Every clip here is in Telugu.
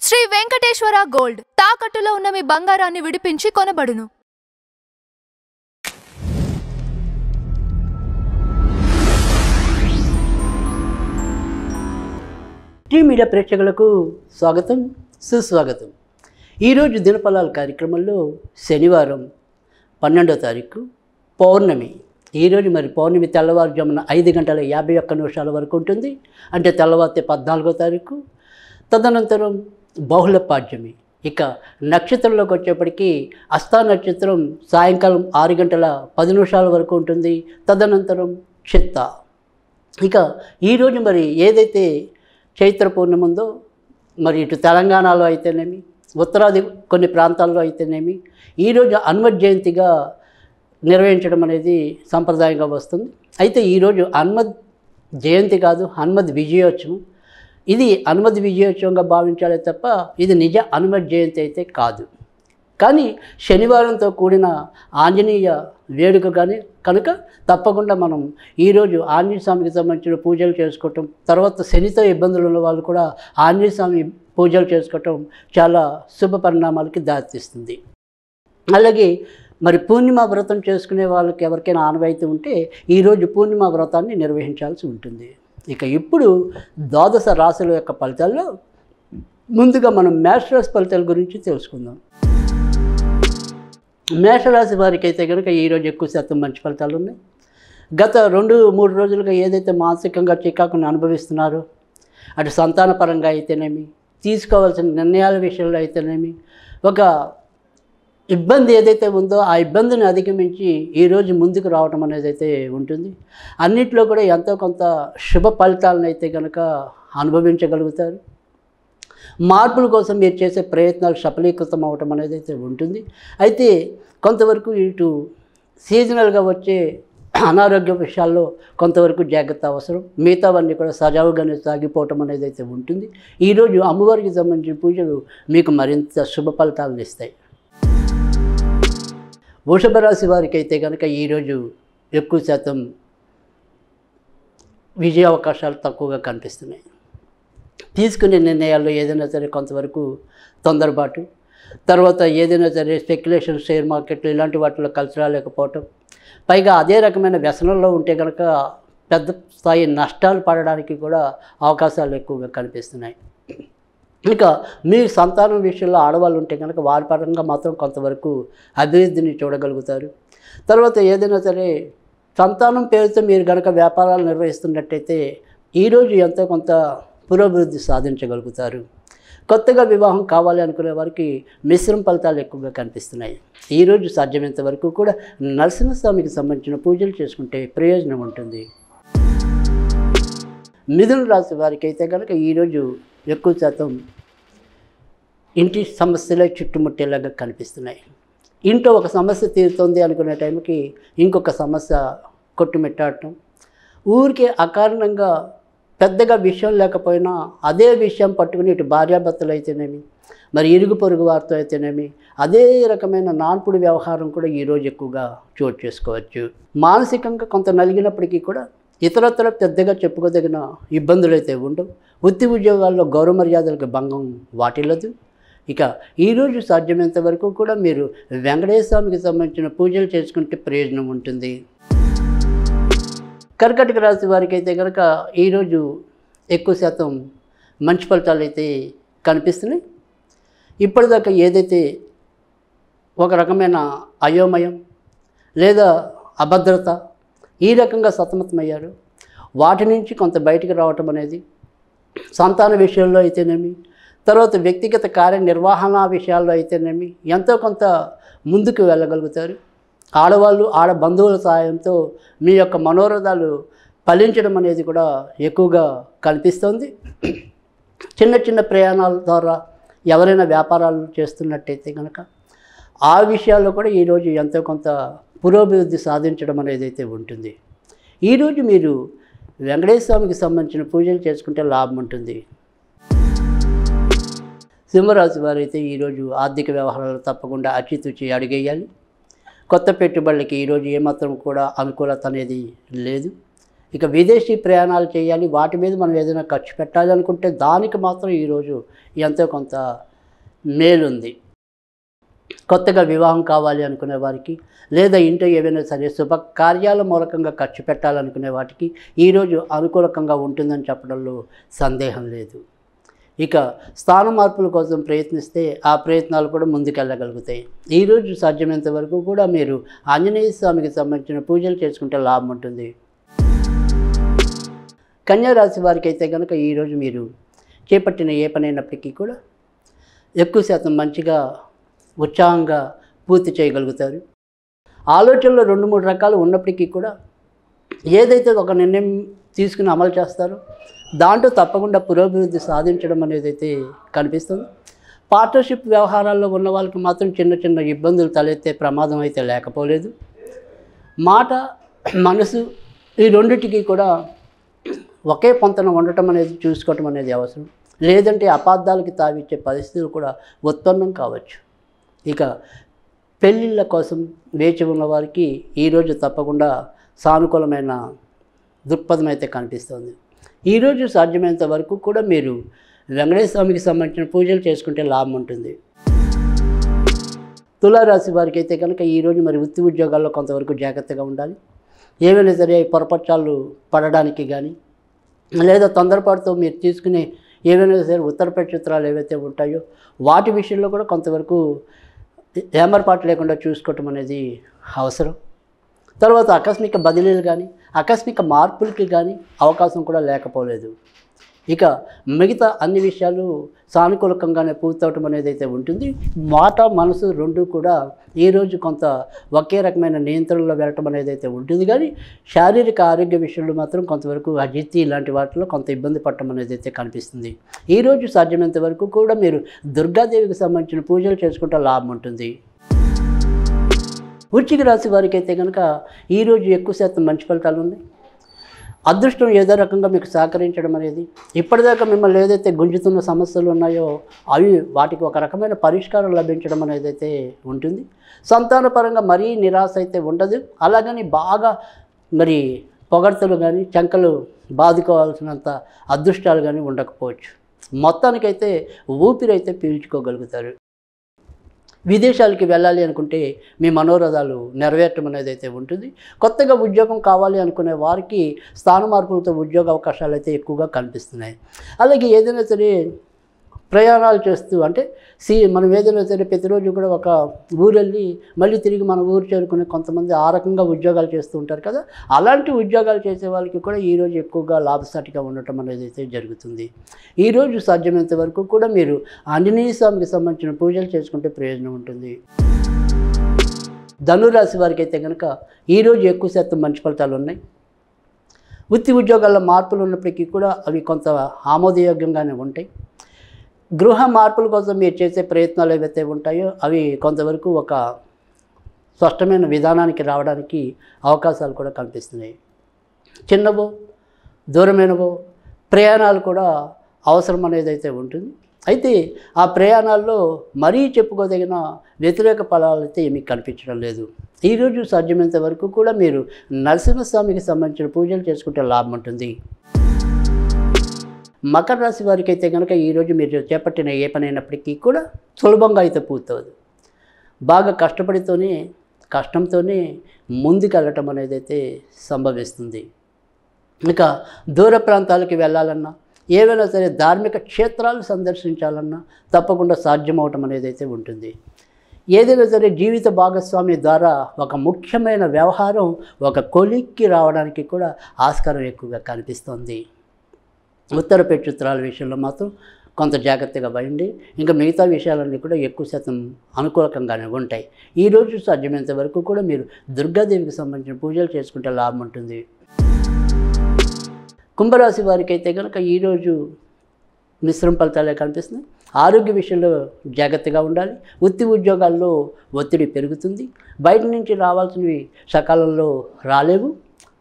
శ్రీ వెంకటేశ్వర గోల్డ్ తాకట్టులో ఉన్న మీ బంగారాన్ని విడిపించి కొనబడును. టీ మీడియా ప్రేక్షకులకు స్వాగతం, సుస్వాగతం. ఈరోజు దినఫలాల కార్యక్రమంలో శనివారం 12వ తారీఖు పౌర్ణమి. ఈరోజు మరి పౌర్ణమి తెల్లవారుజామున 5:51 వరకు ఉంటుంది, అంటే తెల్లవారితే 14వ తారీఖు. తదనంతరం బహుళ పాడ్యమి. ఇక నక్షత్రంలోకి వచ్చేప్పటికీ హస్తా నక్షత్రం సాయంకాలం 6:10 వరకు ఉంటుంది. తదనంతరం చిత్త. ఇక ఈరోజు మరి ఏదైతే చైత్ర పూర్ణిమ ఉందో, మరి ఇటు తెలంగాణలో అయితేనేమి, ఉత్తరాది కొన్ని ప్రాంతాల్లో అయితేనేమి, ఈరోజు హనుమత్ జయంతిగా నిర్వహించడం అనేది సంప్రదాయంగా వస్తుంది. అయితే ఈరోజు హనుమత్ జయంతి కాదు, హనుమత్ విజయోత్సవం. ఇది హనుమత్ విజయోత్సవంగా భావించాలే తప్ప ఇది నిజ హనుమత్ జయంతి అయితే కాదు. కానీ శనివారంతో కూడిన ఆంజనేయ వేడుక కానీ కనుక తప్పకుండా మనం ఈరోజు ఆంజనేయ స్వామికి సంబంధించిన పూజలు చేసుకోవటం, తర్వాత శనితో ఇబ్బందులు ఉన్న వాళ్ళు కూడా ఆంజనేయ స్వామి పూజలు చేసుకోవటం చాలా శుభ పరిణామాలకి దారితీస్తుంది. అలాగే మరి పూర్ణిమ వ్రతం చేసుకునే వాళ్ళకి ఎవరికైనా ఆనవాయితీ ఉంటే ఈరోజు పూర్ణిమ వ్రతాన్ని నిర్వహించాల్సి ఉంటుంది. ఇక ఇప్పుడు ద్వాదశ రాశుల యొక్క ఫలితాల్లో ముందుగా మనం మేషరాశి ఫలితాల గురించి తెలుసుకుందాం. మేషరాశి వారికి అయితే కనుక ఈరోజు ఎక్కువ శాతం మంచి ఫలితాలు ఉన్నాయి. గత 2-3 రోజులుగా ఏదైతే మానసికంగా చికాకుని అనుభవిస్తున్నారో, అటు సంతానపరంగా అయితేనేమి, తీసుకోవాల్సిన నిర్ణయాల విషయంలో అయితేనేమి, ఒక ఇబ్బంది ఏదైతే ఉందో ఆ ఇబ్బందిని అధిగమించి ఈరోజు ముందుకు రావటం అనేది అయితే ఉంటుంది. అన్నిట్లో కూడా ఎంతో కొంత శుభ ఫలితాలను అయితే కనుక అనుభవించగలుగుతారు. మార్పుల కోసం మీరు చేసే ప్రయత్నాలు సఫలీకృతం అవ్వటం అనేది అయితే ఉంటుంది. అయితే కొంతవరకు ఇటు సీజనల్గా వచ్చే అనారోగ్య విషయాల్లో కొంతవరకు జాగ్రత్త అవసరం. మిగతావన్నీ కూడా సజావుగానే సాగిపోవటం అనేది అయితే ఉంటుంది. ఈరోజు అమ్మవారికి సంబంధించిన పూజలు మీకు మరింత శుభ ఫలితాలను ఇస్తాయి. వృషభ రాశి వారికి అయితే కనుక ఈరోజు ఎక్కువ శాతం విజయ అవకాశాలు తక్కువగా కనిపిస్తున్నాయి. తీసుకునే నిర్ణయాల్లో ఏదైనా సరే కొంతవరకు తొందరపాటు, తర్వాత ఏదైనా సరే స్పెక్యులేషన్, షేర్ మార్కెట్లు ఇలాంటి వాటిలో కలిసి రాలేకపోవటం, పైగా అదే రకమైన వ్యసనంలో ఉంటే కనుక పెద్ద స్థాయి నష్టాలు పడడానికి కూడా అవకాశాలు ఎక్కువగా కనిపిస్తున్నాయి. ఇక మీ సంతానం విషయంలో ఆడవాళ్ళు ఉంటే కనుక వారి పరంగా మాత్రం కొంతవరకు అభివృద్ధిని చూడగలుగుతారు. తర్వాత ఏదైనా సరే సంతానం పేరుతో మీరు కనుక వ్యాపారాలు నిర్వహిస్తున్నట్టయితే ఈరోజు ఎంతో కొంత పురోభివృద్ధి సాధించగలుగుతారు. కొత్తగా వివాహం కావాలి అనుకునే వారికి మిశ్రమ ఫలితాలు ఎక్కువగా కనిపిస్తున్నాయి. ఈరోజు సాధ్యమైనంత వరకు కూడా నరసింహస్వామికి సంబంధించిన పూజలు చేసుకుంటే ప్రయోజనం ఉంటుంది. మిథున రాశి వారికి అయితే కనుక ఈరోజు ఎక్కువ శాతం ఇంటి సమస్యలే చుట్టుముట్టేలాగా కనిపిస్తున్నాయి. ఇంట్లో ఒక సమస్య తీరుతుంది అనుకునే టైంకి ఇంకొక సమస్య కొట్టుమిట్టాడటం, ఊరికే అకారణంగా పెద్దగా విషయం లేకపోయినా అదే విషయం పట్టుకుని ఇటు భార్యాభర్తలు అయితేనేమి, మరి ఇరుగు పొరుగు వారితో అయితేనేమి అదే రకమైన నాన్పుడి వ్యవహారం కూడా ఈరోజు ఎక్కువగా చోటు చేసుకోవచ్చు. మానసికంగా కొంత నలిగినప్పటికీ కూడా ఇతరత్ర పెద్దగా చెప్పుకోదగిన ఇబ్బందులు అయితే ఉండవు. వృత్తి ఉద్యోగాల్లో గౌరవ మర్యాదలకు భంగం వాటిల్లదు. ఇక ఈరోజు సాధ్యమైనంత వరకు కూడా మీరు వెంకటేశ్వర స్వామికి సంబంధించిన పూజలు చేసుకుంటే ప్రయోజనం ఉంటుంది. కర్కాటక రాశి వారికి అయితే కనుక ఈరోజు ఎక్కువ శాతం మంచి ఫలితాలు అయితే కనిపిస్తున్నాయి. ఇప్పటిదాకా ఏదైతే ఒక రకమైన అయోమయం లేదా అభద్రత ఈ రకంగా సతమతమయ్యారు, వాటి నుంచి కొంత బయటికి రావటం అనేది, సంతాన విషయంలో అయితేనేమి, తర్వాత వ్యక్తిగత కార్యనిర్వహణ విషయాల్లో అయితేనేమి ఎంతో కొంత ముందుకు వెళ్ళగలుగుతారు. ఆడవాళ్ళు, ఆడ బంధువుల సహాయంతో మీ యొక్క మనోరథాలు ఫలించడం అనేది కూడా ఎక్కువగా కనిపిస్తుంది. చిన్న చిన్న ప్రయాణాల ద్వారా ఎవరైనా వ్యాపారాలు చేస్తున్నట్టయితే కనుక ఆ విషయాల్లో కూడా ఈరోజు ఎంతో కొంత పురోభివృద్ధి సాధించడం అనేది అయితే ఉంటుంది. ఈరోజు మీరు వెంకటేశ్వర స్వామికి సంబంధించిన పూజలు చేసుకుంటే లాభం ఉంటుంది. సింహరాశి వారైతే ఈరోజు ఆర్థిక వ్యవహారాలు తప్పకుండా అచితూచి అడిగేయాలి. కొత్త పెట్టుబడులకి ఈరోజు ఏమాత్రం కూడా అనుకూలత అనేది లేదు. ఇక విదేశీ ప్రయాణాలు చేయాలి, వాటి మీద మనం ఏదైనా ఖర్చు పెట్టాలి అనుకుంటే దానికి మాత్రం ఈరోజు ఎంతో కొంత మేలుంది. కొత్తగా వివాహం కావాలి అనుకునే వారికి, లేదా ఇంట్లో ఏవైనా సరే శుభకార్యాల మూలకంగా ఖర్చు పెట్టాలనుకునే వాటికి ఈరోజు అనుకూలకంగా ఉంటుందని చెప్పడంలో సందేహం లేదు. ఇక స్థాన మార్పుల కోసం ప్రయత్నిస్తే ఆ ప్రయత్నాలు కూడా ముందుకెళ్ళగలుగుతాయి. ఈరోజు సాధ్యమైనంత వరకు కూడా మీరు ఆంజనేయ స్వామికి సంబంధించిన పూజలు చేసుకుంటే లాభం ఉంటుంది. కన్యా రాశి వారికి అయితే కనుక ఈరోజు మీరు చేపట్టిన ఏ పనైనప్పటికీ కూడా ఎక్కువ శాతం మంచిగా ఉత్సాహంగా పూర్తి చేయగలుగుతారు. ఆలోచనలు 2-3 రకాలు ఉన్నప్పటికీ కూడా ఏదైతే ఒక నిర్ణయం తీసుకుని అమలు చేస్తారో దాంట్లో తప్పకుండా పురోభివృద్ధి సాధించడం అనేది అయితే కనిపిస్తుంది. పార్ట్నర్షిప్ వ్యవహారాల్లో ఉన్న వాళ్ళకి మాత్రం చిన్న చిన్న ఇబ్బందులు తలెత్తే ప్రమాదం అయితే లేకపోలేదు. మాట, మనసు ఈ రెండింటికి కూడా ఒకే పొంతన ఉండటం అనేది చూసుకోవటం అనేది అవసరం. లేదంటే అపార్థాలకి తావిచ్చే పరిస్థితులు కూడా ఉత్పన్నం కావచ్చు. ఇక పెళ్ళిళ్ళ కోసం వేచి ఉన్న వారికి ఈరోజు తప్పకుండా సానుకూలమైన దృక్పథం అయితే కనిపిస్తుంది. ఈరోజు సాధ్యమైనంత వరకు కూడా మీరు వెంకటేశ్వర స్వామికి సంబంధించిన పూజలు చేసుకుంటే లాభం ఉంటుంది. తులారాశి వారికి అయితే కనుక ఈరోజు మరి వృత్తి ఉద్యోగాల్లో కొంతవరకు జాగ్రత్తగా ఉండాలి. ఏమైనా సరే పొరపక్షాలు పడడానికి కానీ, లేదా తొందరపాటుతో మీరు తీసుకునే ఏవైనా సరే ఉత్తర ప్రత్యుత్తరాలు ఏవైతే ఉంటాయో వాటి విషయంలో కూడా కొంతవరకు ఏమరపాటు లేకుండా చూసుకోవటం అనేది అవసరం. తర్వాత ఆకస్మిక బదిలీలు కానీ, ఆకస్మిక మార్పులకి కానీ అవకాశం కూడా లేకపోలేదు. ఇక మిగతా అన్ని విషయాలు సానుకూలకంగానే పూర్తవటం అనేది అయితే ఉంటుంది. మాట, మనసు రెండు కూడా ఈరోజు కొంత ఒకే రకమైన నియంత్రణలో వెళ్ళటం అనేది అయితే ఉంటుంది. కానీ శారీరక ఆరోగ్య విషయంలో మాత్రం కొంతవరకు అజిత్తి ఇలాంటి వాటిలో కొంత ఇబ్బంది పడటం అనేది అయితే కనిపిస్తుంది. ఈరోజు సాధ్యమైనంత వరకు కూడా మీరు దుర్గాదేవికి సంబంధించిన పూజలు చేసుకుంటే లాభం ఉంటుంది. వృశ్చిక రాశి వారికి అయితే కనుక ఈరోజు ఎక్కువ శాతం మంచి ఫలితాలు ఉన్నాయి. అదృష్టం ఏదో రకంగా మీకు సహకరించడం అనేది, ఇప్పటిదాకా మిమ్మల్ని ఏదైతే గుంజుతున్న సమస్యలు ఉన్నాయో అవి వాటికి ఒక రకమైన పరిష్కారం లభించడం అనేది అయితే ఉంటుంది. సంతానపరంగా మరీ నిరాశ అయితే ఉండదు. అలాగని బాగా మరి పొగడ్తలు కానీ, చంకలు బాదుకోవాల్సినంత అదృష్టాలు కానీ ఉండకపోవచ్చు. మొత్తానికైతే ఊపిరైతే పీల్చుకోగలుగుతారు. విదేశాలకి వెళ్ళాలి అనుకుంటే మీ మనోరథాలు నెరవేరటం అనేది అయితే ఉంటుంది. కొత్తగా ఉద్యోగం కావాలి అనుకునే వారికి స్థాన మార్పులతో ఉద్యోగ అవకాశాలు అయితే ఎక్కువగా కనిపిస్తున్నాయి. అలాగే ఏదైనా సరే ప్రయాణాలు చేస్తూ అంటే మనం ఏదైనా సరే ప్రతిరోజు కూడా ఒక ఊరు వెళ్ళి మళ్ళీ తిరిగి మన ఊరు చేరుకునే కొంతమంది ఆ రకంగా ఉద్యోగాలు చేస్తూ ఉంటారు కదా. అలాంటి ఉద్యోగాలు చేసే వాళ్ళకి కూడా ఈరోజు ఎక్కువగా లాభసాటిగా ఉండటం అనేది అయితే జరుగుతుంది. ఈరోజు సాధ్యమైనంత వరకు కూడా మీరు ఆంజనేయ స్వామికి సంబంధించిన పూజలు చేసుకుంటే ప్రయోజనం ఉంటుంది. ధనురాశి వారికి అయితే కనుక ఈరోజు ఎక్కువ శాతం మంచి ఫలితాలు ఉన్నాయి. వృత్తి ఉద్యోగాల్లో మార్పులు ఉన్నప్పటికీ కూడా అవి కొంత ఆమోదయోగ్యంగానే ఉంటాయి. గృహ మార్పుల కోసం మీరు చేసే ప్రయత్నాలు ఏవైతే ఉంటాయో అవి కొంతవరకు ఒక స్పష్టమైన విధానానికి రావడానికి అవకాశాలు కూడా కనిపిస్తున్నాయి. చిన్నవో దూరమైనవో ప్రయాణాలు కూడా అవసరం అనేది అయితే ఉంటుంది. అయితే ఆ ప్రయాణాల్లో మరీ చెప్పుకోదగిన వ్యతిరేక ఫలాలు అయితే ఏమీ కనిపించడం లేదు. ఈరోజు సాధ్యమైనంత వరకు కూడా మీరు నరసింహస్వామికి సంబంధించిన పూజలు చేసుకుంటే లాభం ఉంటుంది. మకర రాశి వారికి అయితే కనుక ఈరోజు మీరు చేపట్టిన ఏ పని అయినప్పటికీ కూడా సులభంగా అయితే పూర్తవదు. బాగా కష్టంతోనే ముందుకు వెళ్ళటం అనేది అయితే సంభవిస్తుంది. ఇక దూర ప్రాంతాలకు వెళ్ళాలన్నా, ఏవైనా సరే ధార్మిక క్షేత్రాలు సందర్శించాలన్నా తప్పకుండా సాధ్యమవటం అనేది అయితే ఉంటుంది. ఏదైనా సరే జీవిత భాగస్వామి ద్వారా ఒక ముఖ్యమైన వ్యవహారం ఒక కొలిక్కి రావడానికి కూడా ఆస్కారం ఎక్కువగా కనిపిస్తుంది. ఉత్తర ప్రత్యుత్తరాల విషయంలో మాత్రం కొంత జాగ్రత్తగా పడండి. ఇంకా మిగతా విషయాలన్నీ కూడా ఎక్కువ శాతం అనుకూలకంగానే ఉంటాయి. ఈరోజు సాధ్యమైనంత వరకు కూడా మీరు దుర్గాదేవికి సంబంధించిన పూజలు చేసుకుంటే లాభం ఉంటుంది. కుంభరాశి వారికి అయితే కనుక ఈరోజు మిశ్రమ ఫలితాలే కనిపిస్తున్నాయి. ఆరోగ్య విషయంలో జాగ్రత్తగా ఉండాలి. వృత్తి ఉద్యోగాల్లో ఒత్తిడి పెరుగుతుంది. బయట నుంచి రావాల్సినవి సకాలంలో రాలేవు.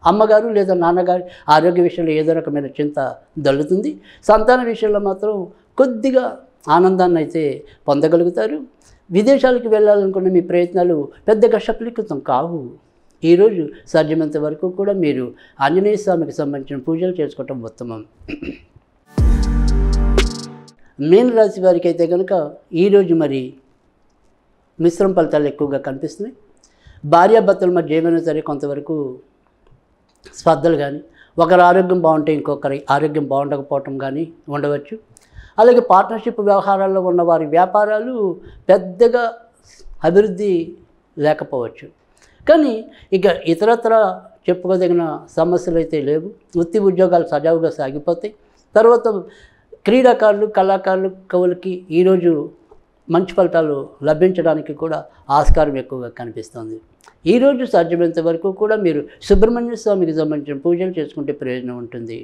అమ్మగారు లేదా నాన్నగారి ఆరోగ్య విషయంలో ఏదో రకమైన చింత దల్లుతుంది. సంతాన విషయంలో మాత్రం కొద్దిగా ఆనందాన్ని అయితే పొందగలుగుతారు. విదేశాలకు వెళ్ళాలనుకున్న మీ ప్రయత్నాలు పెద్దగా సఫలీకృతం కావు. ఈరోజు సాధ్యమైనంత వరకు కూడా మీరు ఆంజనేయ స్వామికి సంబంధించిన పూజలు చేసుకోవటం ఉత్తమం. మీన రాశి వారికి అయితే కనుక ఈరోజు మరి మిశ్రమ ఫలితాలు ఎక్కువగా కనిపిస్తున్నాయి. భార్యాభర్తల మధ్య ఏమైనా సరే కొంతవరకు స్పర్ధలు కానీ, ఒకరి ఆరోగ్యం బాగుంటే ఇంకొకరి ఆరోగ్యం బాగుండకపోవటం కానీ ఉండవచ్చు. అలాగే పార్ట్నర్షిప్ వ్యవహారాల్లో ఉన్న వారి వ్యాపారాలు పెద్దగా అభివృద్ధి లేకపోవచ్చు. కానీ ఇక ఇతరత్ర చెప్పుకోదగిన సమస్యలు అయితే లేవు. వృత్తి ఉద్యోగాలు సజావుగా సాగిపోతాయి. తర్వాత క్రీడాకారులు, కళాకారులు, కవులకి ఈరోజు మంచి ఫలితాలు లభించడానికి కూడా ఆస్కారం ఎక్కువగా కనిపిస్తుంది. ఈరోజు సాధ్యమైనంత వరకు కూడా మీరు సుబ్రహ్మణ్య స్వామికి సంబంధించిన పూజలు చేసుకుంటే ప్రయోజనం ఉంటుంది.